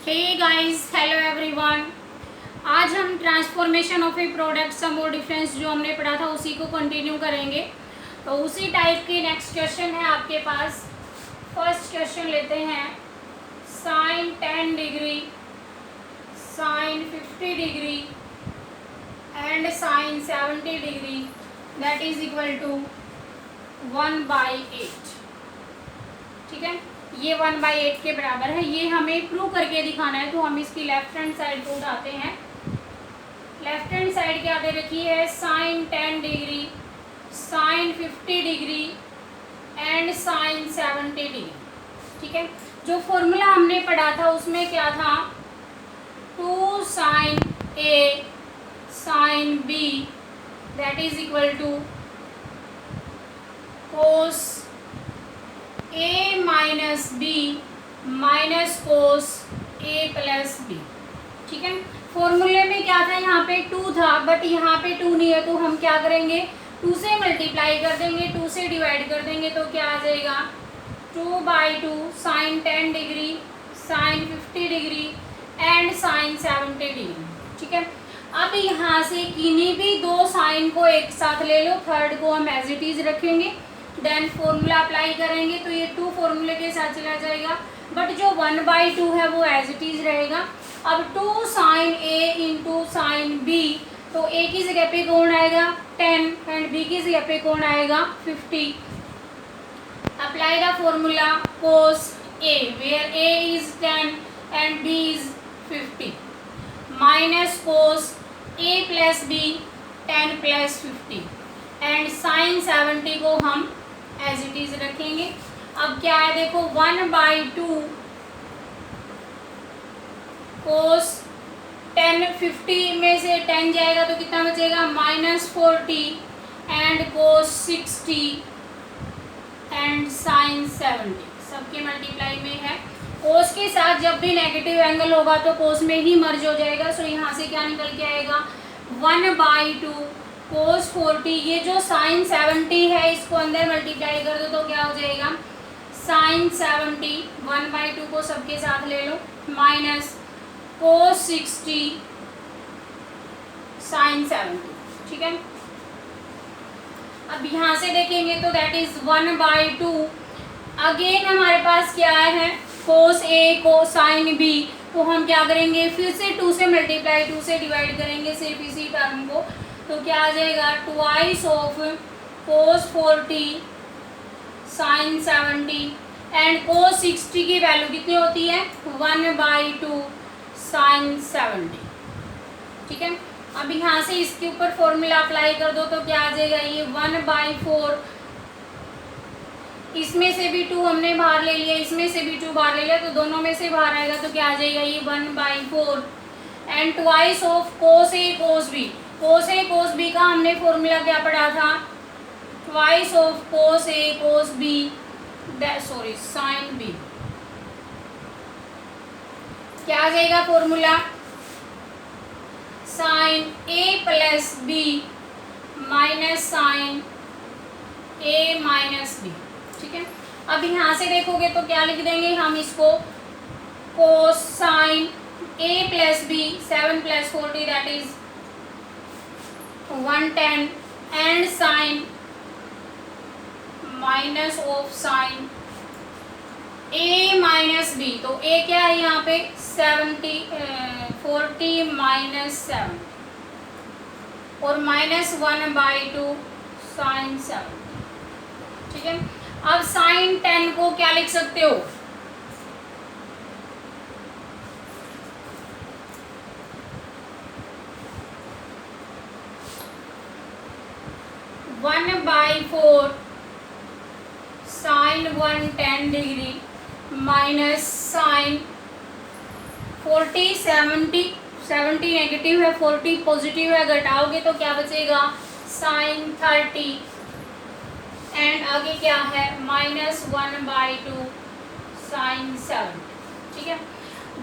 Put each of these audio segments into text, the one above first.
Hey guys, hello everyone. आज हम transformation of A product सम और डिफरेंस जो हमने पढ़ा था उसी को कंटिन्यू करेंगे। तो उसी टाइप की नेक्स्ट क्वेश्चन है आपके पास। फर्स्ट क्वेश्चन लेते हैं। Sine 10 degree, sine 50 degree and sine 70 degree that is equal to 1/8। ठीक है, ये 1/8 के बराबर है। ये हमें प्रूव करके दिखाना है, तो हम इसकी लेफ्ट हैंड साइड को उठाते हैं। लेफ्ट हैंड साइड क्या दे रखी है? Sine 10 degree, sine 50 degree and sine 70 degree. ठीक है, जो फॉर्मूला हमने पढ़ा था उसमें क्या था? 2 sine a sine b that is equal to cos a minus b minus cos a plus b. ठीक है, फॉर्मूले में क्या था? यहाँ पे 2 था, बट यहाँ पे 2 नहीं है, तो हम क्या करेंगे? 2 से मल्टीप्लाई कर देंगे, 2 से डिवाइड कर देंगे, तो क्या आ जाएगा? 2/2 sine 10 degree, sine 50 degree and sine 70 degree. ठीक है, अब यहाँ से किन्हीं भी 2 साइन को एक साथ ले लो, थर्ड को हम एज इट इज रखेंगे, देन फॉर्मूला अप्लाई करेंगे तो ये 2 फॉर्मूले के साथ चला जाएगा, बट जो 1/2 है वो एज इट इज रहेगा। अब 2 साइन ए इंटू साइन बी, तो ए की जगह पे कौन आएगा? 10 एंड बी की जगह पे कौन आएगा? 50। Apply the formula cos a where a is 10 and b is 50 minus cos A plus b 10 plus 50 and sine 70 को हम एज इट इज रखेंगे। अब क्या है देखो, 1/2 कोस 10, 50 में से 10 जाएगा तो कितना बचेगा? -40 एंड कोस 60 एंड साइन 70 सबके मल्टीप्लाई में है। कोस के साथ जब भी नेगेटिव एंगल होगा तो कोस में ही मर्ज हो जाएगा। सो यहाँ से क्या निकल के आएगा? 1/2 कोस 40, ये जो साइन 70 है इसको अंदर मल्टीप्लाई कर दो तो क्या हो जाएगा? साइन 70 1/2 को सबके साथ ले लो माइनस कोस 60 साइन 70। ठीक है, अब यहाँ से देखेंगे तो दैट इज 1/2। अगेन हमारे पास क्या है? कोस ए को साइन बी, तो हम क्या करेंगे? फिर से 2 से मल्टीप्लाई 2 से डिवाइड करेंगे सिर्फ इसी टर्म को, तो क्या आ जाएगा? 2 of cos 40 sine 70 and cos 60 की वैल्यू कितनी होती है? 1/2 साइन 70। ठीक है, अब यहाँ से इसके ऊपर फॉर्मूला अप्लाई कर दो तो क्या आ जाएगा? ये 1/4, इसमें से भी 2 हमने बाहर ले लिया, इसमें से भी 2 बाहर ले लिया, तो दोनों में से बाहर आएगा तो क्या आ जाएगा? ये 1/4 and 2 of cos A cos b. Cos A cos b का हमने फॉर्मूला क्या पढ़ा था? 2 of cos A cos b sorry sine b. क्या आ जाएगा formula? Sine a plus B minus sine a minus B. ठीक है, अब यहाँ से देखोगे तो क्या लिख देंगे हम इसको? Cos sine a plus b 7 + 40 that is 110 and sine minus of sine a minus b, तो ए क्या है यहाँ पे? 40 माइनस 7 और माइनस 1/2 साइन 7। ठीक है, अब साइन 10 को क्या लिख सकते हो? (1/4) sine 110 degree minus sine 40 70 negative है, 40 पॉजिटिव है, घटाओगे तो क्या बचेगा? साइन 30 एंड आगे क्या है? -1/2 साइन 7। ठीक है,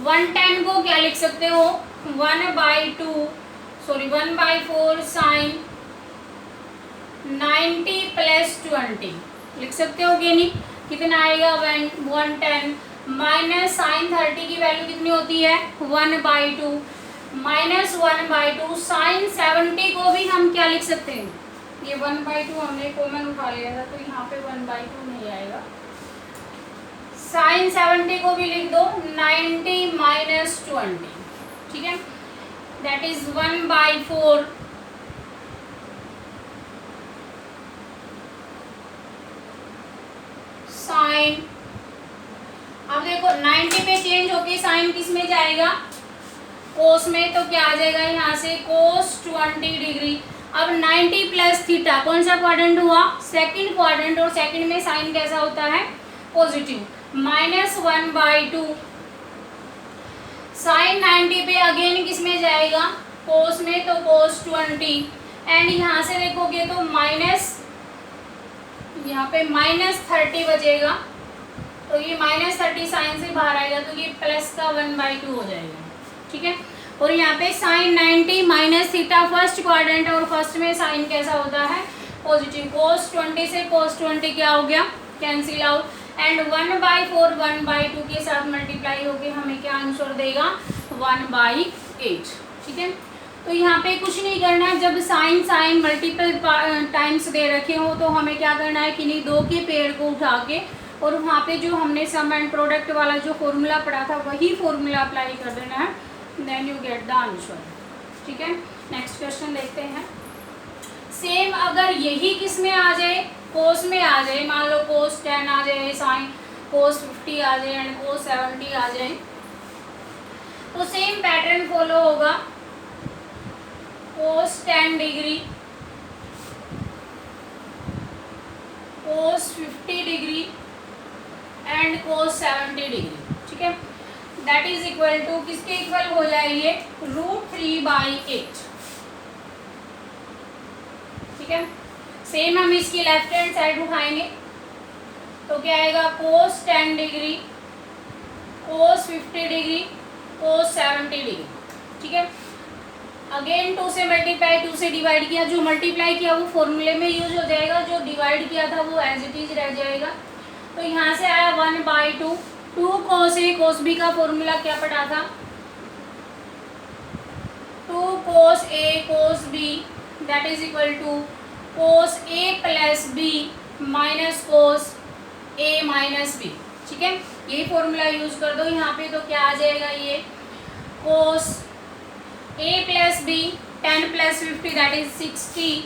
110 को क्या लिख सकते हो? 1/4 साइन 90 + 20 लिख सकते हो कि नहीं? कितना आएगा 110 माइनस साइन 30 की वैल्यू कितनी होती है 1/2 माइनस 1/2 साइन 70 को भी हम क्या लिख सकते हैं, ये 1/2 हमने कॉमन उठा लिया था तो यहाँ पे 1/2 नहीं आएगा, साइन 70 को भी लिख दो 90 माइनस 20, ठीक है, दैट इज 1/4 साइन। अब देखो 90 पे चेंज होके साइन किस में जाएगा, कोस में, तो क्या आ जाएगा यहाँ से कोस 20 डिग्री। अब 90 प्लस थीटा कौन सा क्वाड्रेंट हुआ, सेकंड क्वाड्रेंट, और सेकंड में साइन कैसा होता है पॉजिटिव, माइनस 1/2 साइन 90 पे अगेन किस में जाएगा कोस में, तो कोस 20 एंड यहाँ से देखोगे तो माइनस, यहाँ पे माइनस 30 बचेगा, तो ये माइनस 30 साइन से बाहर आएगा तो ये प्लस का 1/2 हो जाएगा, ठीक है। और यहाँ पे साइन 90 माइनस थीटा फर्स्ट क्वाड्रेंट, और फर्स्ट में साइन कैसा होता है पॉजिटिव, कोस 20 से कोस 20 क्या हो गया कैंसिल आउट, एंड 1/4 1/2 के साथ मल्टीप्लाई होके हमें क्या आंसर देगा 1/8, ठीक है। तो यहाँ पे कुछ नहीं करना है, जब साइन साइन मल्टीपल टाइम्स दे रखे हो तो हमें क्या करना है, किन्हीं दो के पेड़ को उठा के और वहाँ पे जो हमने सम एंड प्रोडक्ट वाला जो फॉर्मूला पढ़ा था वही फॉर्मूला अप्लाई कर देना है, then you get the answer, ठीक है। नेक्स्ट क्वेश्चन देखते हैं। सेम अगर यही किस में आ जाए, कोस में आ जाए, मान लो कोस 10 आ जाए, साइन कोस 50 आ जाए एंड कोस 70 आ जाए, तो सेम पैटर्न फॉलो होगा, कोस 10 degree, cos 50 degree and cos 70 degree, ठीक है। दैट इज इक्वल टू किसके इक्वल हो जाएगी √3/8, ठीक है। सेम हम इसकी लेफ्ट हैंड साइड उठाएंगे तो क्या आएगा कोस 10 डिग्री, कोस 50 डिग्री, कोस 70 डिग्री, ठीक है। अगेन 2 से मल्टीप्लाई 2 से डिवाइड किया, जो मल्टीप्लाई किया वो फॉर्मूले में यूज हो जाएगा, जो डिवाइड किया था वो एज इट इज रह जाएगा। तो यहाँ से आया 1/2, 2 कोस ए कोस बी का फॉर्मूला क्या पढ़ा था 2 cos A cos B that is equal to cos A plus B minus cos A minus B, ठीक है। ये फॉर्मूला यूज कर दो यहाँ पे, तो क्या आ जाएगा ये cos a plus b 10 plus 50 that is 60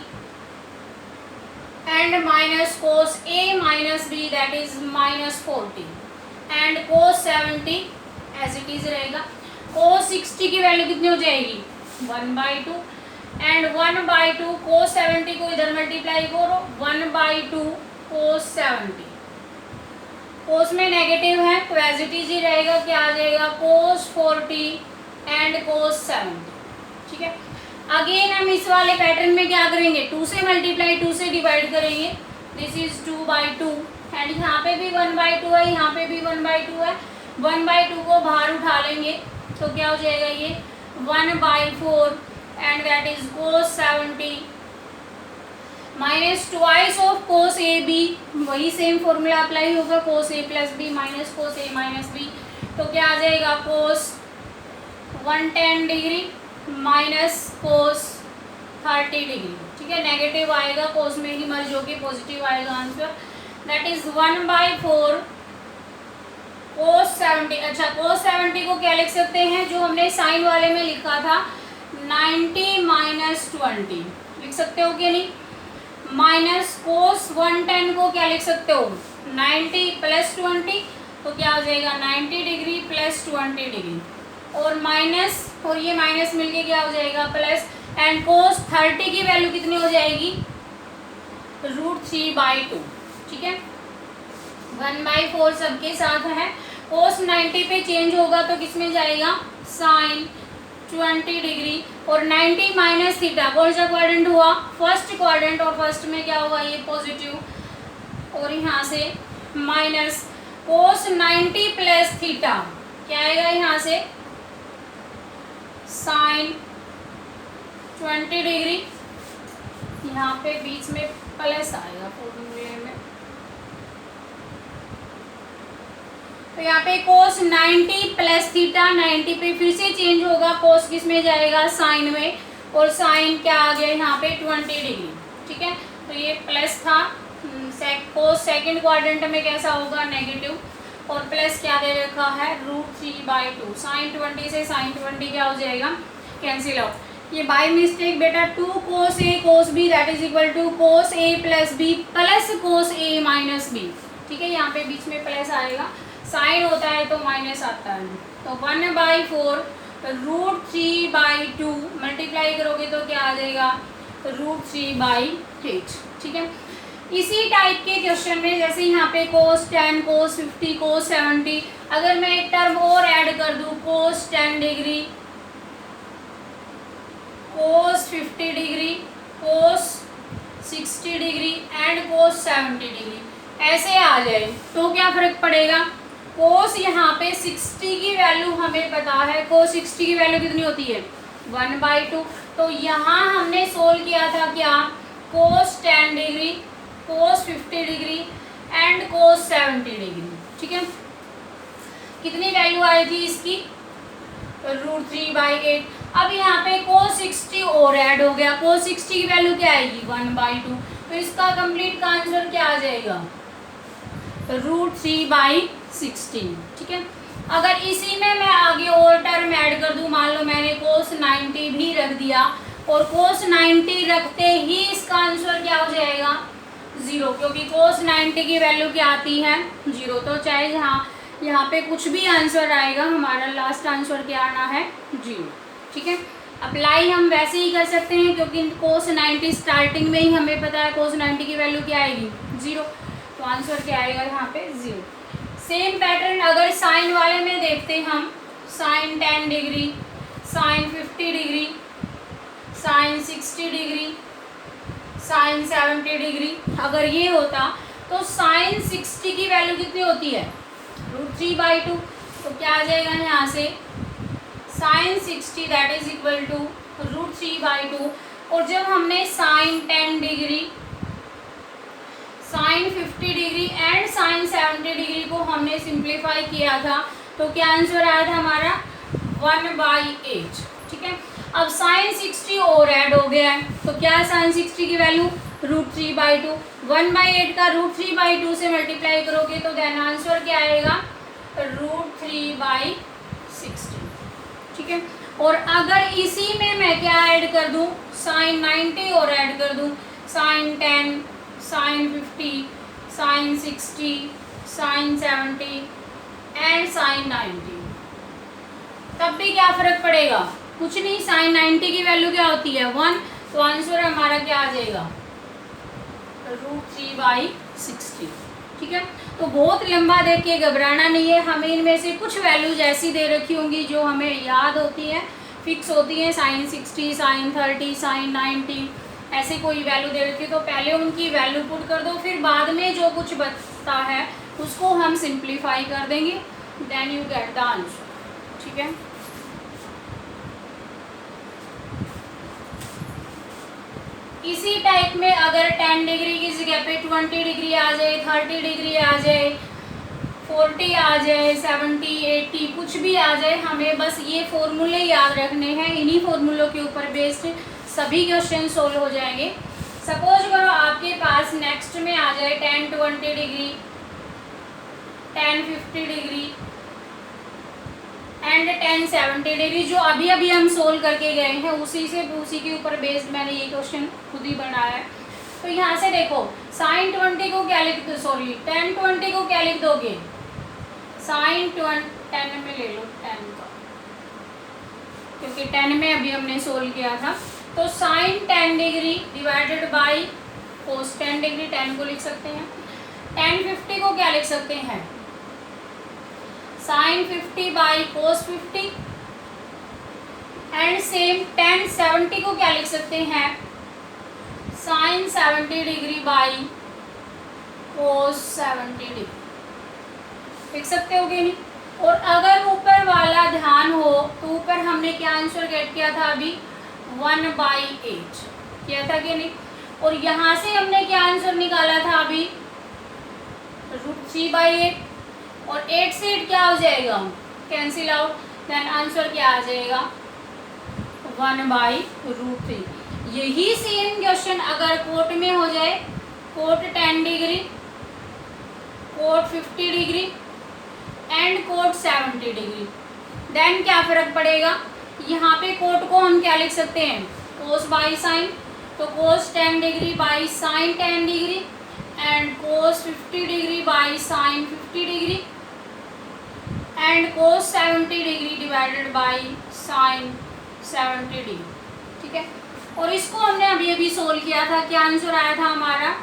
and minus cos a minus b that is minus 40 and cos 70 as it is रहेगा। कोस 60 की वैल्यू कितनी हो जाएगी 1/2 एंड 1/2 कोस 70 को इधर मल्टीप्लाई करो 1/2 कोस 70, कोस में नेगेटिव है तो एज इट इज ही रहेगा, क्या आ जाएगा कोस 40 एंड कोस 70, ठीक है। अगेन हम इस वाले पैटर्न में क्या करेंगे 2 से मल्टीप्लाई 2 से डिवाइड करेंगे, दिस इज 2/2 एंड यहाँ पे भी 1/2 है, यहाँ पे भी 1/2 है, 1/2 को बाहर उठा लेंगे तो क्या हो जाएगा ये 1/4 and that is cos 70 minus twice of cos a b, वही सेम फॉर्मूला अप्लाई होगा कोस ए प्लस बी माइनस कोस ए माइनस बी, तो क्या आ जाएगा cos 110 degree minus cos 30 degree, ठीक है। नेगेटिव आएगा कोस में ही मर्ज होके पॉजिटिव आएगा आंसर, दैट इज 1/4 कोस 70। अच्छा कोस 70 को क्या लिख सकते हैं, जो हमने साइन वाले में लिखा था 90 माइनस 20 लिख सकते हो कि नहीं, माइनस कोस 110 को क्या लिख सकते हो 90 प्लस 20, तो क्या हो जाएगा 90 डिग्री प्लस 20 डिग्री, और माइनस और ये माइनस मिलके क्या हो जाएगा प्लस, एंड कोस 30 की वैल्यू कितनी हो जाएगी √3/2, ठीक है। 1/4 सबके साथ है, कोस 90 पे चेंज होगा तो किस में जाएगा साइन 20 डिग्री, और 90 माइनस थीटा कौन सा क्वाड्रेंट हुआ फर्स्ट क्वाड्रेंट, और फर्स्ट में क्या होगा ये पॉजिटिव, और यहाँ से माइनस कोस 90 प्लस थीटा क्या आएगा यहाँ से साइन 20 डिग्री, यहाँ पे बीच में प्लस आएगा फॉर्मूले में, तो यहाँ पे कोस 90 प्लस थीटा, 90 पे फिर से चेंज होगा, कोस किस में जाएगा, साइन में, और साइन क्या आ गया यहाँ पे 20 डिग्री। ठीक है, तो ये प्लस था, कोस सेकंड क्वाड्रेंट में कैसा होगा, नेगेटिव, और प्लस क्या दे रखा है, √3/2। साइन 20 से साइन 20 क्या हो जाएगा, कैंसिल आउट। ये बाय मिस्टेक बेटा 2 cos A cos B that is equal to cos A plus B plus cos A minus B. ठीक है, यहाँ पे बीच में प्लस आएगा, साइन होता है तो माइनस आता है। तो 1/4 √3/2 मल्टीप्लाई करोगे तो क्या आ जाएगा, √3/8। ठीक है, इसी टाइप के क्वेश्चन में जैसे यहाँ पे कोस 10, कोस 50, कोस 70, अगर मैं एक टर्म और ऐड कर दूँ, कोस 10 degree, cos 50 degree, cos 60 degree and cos 70 degree, ऐसे आ जाए तो क्या फर्क पड़ेगा। कोस यहाँ पे 60 की वैल्यू हमें पता है, कोस 60 की वैल्यू कितनी होती है, 1/2। तो यहाँ हमने सोल्व किया था क्या, कोस 10 degree, cos 50 degree and cos 70 degree. ठीक है, कितनी वैल्यू आई थी इसकी, √3/8। अब यहाँ पे कोस 60 और ऐड हो गया, कोस 60 की वैल्यू क्या आएगी, 1/2। तो इसका कंप्लीट का आंसर क्या आ जाएगा, √3/16। ठीक है, अगर इसी में मैं आगे और टर्म ऐड कर दूं, मान लो मैंने कोस 90 भी रख दिया, और कोस 90 रखते ही इसका आंसर क्या हो जाएगा, 0, क्योंकि कोस 90 की वैल्यू क्या आती है, 0। तो चाहे यहाँ पे कुछ भी आंसर आएगा, हमारा लास्ट आंसर क्या आना है, 0। ठीक है, अप्लाई हम वैसे ही कर सकते हैं, क्योंकि कोस 90 स्टार्टिंग में ही हमें पता है कोस 90 की वैल्यू क्या आएगी, 0। तो आंसर क्या आएगा यहाँ पे, 0। सेम पैटर्न अगर साइन वाले में देखते हैं हम, sine 10 degree, sine 50 degree, sine 60 degree, sine 70 degree, अगर ये होता तो साइन 60 की वैल्यू कितनी होती है, √3/2। तो क्या आ जाएगा यहाँ से, sine 60 that is equal to √3/2। और जब हमने sine 10 degree, sine 50 degree and sine 70 degree को हमने सिंप्लीफाई किया था, तो क्या आंसर आया था हमारा, 1/8। ठीक है, अब साइन 60 और ऐड हो गया है, तो क्या है साइन 60 की वैल्यू, √3/2। 1/8 का √3/2 से मल्टीप्लाई करोगे तो देन आंसर क्या आएगा, √3/16। ठीक है, और अगर इसी में मैं क्या ऐड कर दूं, साइन 90 और ऐड कर दूं, sine 10, sine 50, sine 60, sine 70 and sine 90, तब भी क्या फर्क पड़ेगा, कुछ नहीं, साइन 90 की वैल्यू क्या होती है, 1। तो आंसर हमारा क्या आ जाएगा, √3/60। ठीक है, तो बहुत लंबा देख के घबराना नहीं है, हमें इनमें से कुछ वैल्यूज ऐसी दे रखी होंगी जो हमें याद होती है, फिक्स होती है, साइन 60, साइन 30, साइन 90, ऐसे कोई वैल्यू दे रखी है, तो पहले उनकी वैल्यू पुट कर दो, फिर बाद में जो कुछ बचता है उसको हम सिंप्लीफाई कर देंगे, then you get the answer. ठीक है, इसी टाइप में अगर 10 डिग्री की जगह पे 20 डिग्री आ जाए, 30 डिग्री आ जाए, 40 आ जाए, 70, 80 कुछ भी आ जाए, हमें बस ये फॉर्मूले याद रखने हैं, इन्हीं फॉर्मूलों के ऊपर बेस्ड सभी क्वेश्चन सोल्व हो जाएंगे। सपोज करो आपके पास नेक्स्ट में आ जाए 10 20 डिग्री, 10 50 डिग्री एंड 10 70 डिग्री, जो अभी अभी हम सोल्व करके गए हैं उसी के ऊपर बेस्ड मैंने ये क्वेश्चन खुद ही बनाया है। तो यहाँ से देखो साइन 20 को क्या लिख दो, सॉरी 10 20 को क्या लिख दोगे, साइन 10 में ले लो 10 का, क्योंकि 10 में अभी हमने सोल्व किया था। तो sine 10 degree divided by cos 10 degree, 10 को लिख सकते हैं। 10 50 को क्या लिख सकते हैं, sine 50 by cos 50 and same 10 70 को क्या लिख सकते हैं, sine 70 degree by cos 70 degree, लिख सकते हो कि नहीं। और अगर ऊपर वाला ध्यान हो तो ऊपर हमने क्या आंसर गेट किया था अभी, 1/8 किया था कि नहीं। और यहाँ से हमने क्या आंसर निकाला था अभी, √3/8। और 8 से 8 क्या हो जाएगा, कैंसिल आउट, देन आंसर क्या आ जाएगा 1/√3। यही सेम क्वेश्चन अगर कोट में हो जाए, cot 10 degree, cot 50 degree and cot 70 degree, then क्या फर्क पड़ेगा, यहाँ पे कोट को हम क्या लिख सकते हैं, कोस बाई साइन, तो कोस 10 degree by sine 10 degree and cos 50 degree by sine 50 degree and cos 70 degree divided by sine 70 degree. ठीक है, और इसको हमने अभी अभी सोल्व किया था, क्या आंसर आया था हमारा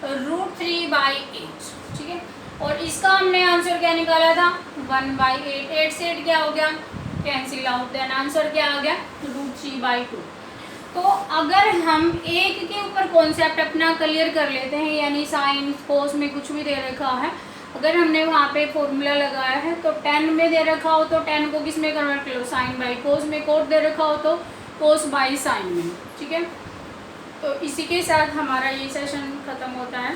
√3/8। ठीक है, और इसका हमने आंसर क्या निकाला था 1/8, 8 से 8 क्या हो गया कैंसिल आउट, देन आंसर क्या आ गया √3/2। तो अगर हम एक के ऊपर कॉन्सेप्ट अपना क्लियर कर लेते हैं, यानी साइन कोस में कुछ भी दे रखा है, अगर हमने वहाँ पे फॉर्मूला लगाया है तो 10 में दे रखा हो तो 10 को किस में कन्वर्ट कर लो, साइन बाई कोस में, कोट दे रखा हो तो कोस बाई साइन में। ठीक है, तो इसी के साथ हमारा ये सेशन ख़त्म होता है।